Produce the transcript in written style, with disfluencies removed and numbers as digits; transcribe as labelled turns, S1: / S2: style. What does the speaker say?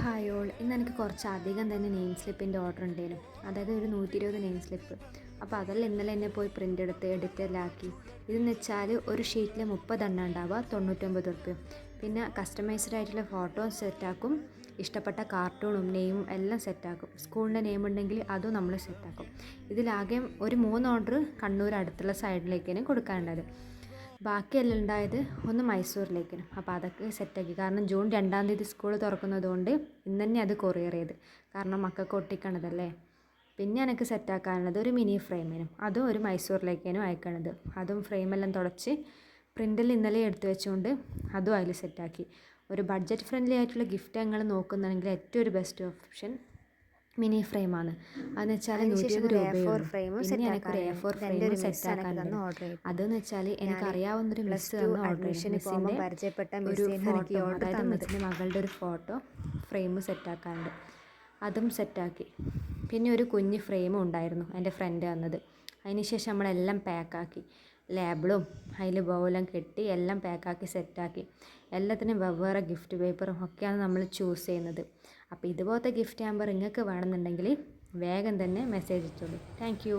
S1: Hi all, ഇന്ന് എനിക്ക് കുറച്ചധികം തന്നെ നെയിം സ്ലിപ്പിൻ്റെ ഓർഡർ ഉണ്ടായിരുന്നു. അതായത് ഒരു 120 നെയിം സ്ലിപ്പ്. അപ്പോൾ അതെല്ലാം ഇന്നലെ എന്നെ പോയി പ്രിൻ്റ് എടുത്ത് എഡിറ്ററിലാക്കി. ഇതെന്ന് വെച്ചാൽ ഒരു ഷീറ്റിൽ 30 എണ്ണം ഉണ്ടാവുക, 99 റുപ്യ. പിന്നെ കസ്റ്റമൈസ്ഡ് ആയിട്ടുള്ള ഫോട്ടോയും സെറ്റാക്കും, ഇഷ്ടപ്പെട്ട കാർട്ടൂണും നെയിമും എല്ലാം സെറ്റാക്കും. സ്കൂളിൻ്റെ നെയിം ഉണ്ടെങ്കിൽ അതും നമ്മൾ സെറ്റാക്കും. ഇതിലാകെ ഒരു 3 ഓർഡർ കണ്ണൂർ അടുത്തുള്ള സൈഡിലേക്കാണ് കൊടുക്കാനുള്ളത്. ബാക്കിയെല്ലാം ഉണ്ടായത് ഒന്ന് മൈസൂരിലേക്കാണ്. അപ്പോൾ അതൊക്കെ സെറ്റാക്കി. കാരണം ജൂൺ 2-ാം തീയതി സ്കൂൾ തുറക്കുന്നതുകൊണ്ട് ഇന്ന് തന്നെ അത് കൊറിയർ ചെയ്ത്. കാരണം മക്കൾക്ക് ഒട്ടിക്കണതല്ലേ. പിന്നെ എനിക്ക് സെറ്റാക്കാനുള്ളത് ഒരു മിനി ഫ്രെയിമിനും, അതും ഒരു മൈസൂരിലേക്കാണ് അയക്കണത്. അതും ഫ്രെയിമെല്ലാം തുടച്ച് പ്രിൻ്റിൽ ഇന്നലെ എടുത്തു വെച്ചുകൊണ്ട് അതും അതിൽ സെറ്റാക്കി. ഒരു ബഡ്ജറ്റ് ഫ്രണ്ട്ലി ആയിട്ടുള്ള ഗിഫ്റ്റ് ഞങ്ങൾ നോക്കുന്നുണ്ടെങ്കിൽ ഏറ്റവും ഒരു ബെസ്റ്റ് ഓപ്ഷൻ മിനി ഫ്രെയിമാണ്. അതെന്ന് വെച്ചാൽ 120 രൂപയുള്ളൂ. പിന്നെ എനിക്കൊരു A4 ഫ്രെയിം സെറ്റാക്കാനുണ്ട്. അതെന്ന് വെച്ചാൽ എനിക്കറിയാവുന്നൊരു മിസ് തന്ന ഓർഡർ. മിസ്സിൻ്റെ ഒരു ഫോട്ടോ, അതായത് മിസ്സിൻ്റെ മകളുടെ ഒരു ഫോട്ടോ ഫ്രെയിം സെറ്റാക്കാനുണ്ട്. അതും സെറ്റാക്കി. പിന്നെ ഒരു കുഞ്ഞ് ഫ്രെയിമും ഉണ്ടായിരുന്നു എൻ്റെ ഫ്രണ്ട് തന്നത്. അതിന് ശേഷം നമ്മളെല്ലാം പാക്കാക്കി. ലേബിളും അതിൽ ബൗലെല്ലാം കെട്ടി എല്ലാം പാക്കാക്കി സെറ്റാക്കി. എല്ലാത്തിനും വെവ്വേറെ ഗിഫ്റ്റ് പേപ്പറും ഒക്കെയാണ് നമ്മൾ ചൂസ് ചെയ്യുന്നത്. അപ്പോൾ ഇതുപോലത്തെ ഗിഫ്റ്റ് ആകുമ്പോൾ നിങ്ങൾക്ക് വേണമെന്നുണ്ടെങ്കിൽ വേഗം തന്നെ മെസ്സേജ് ഇട്ടോളൂ. Thank U.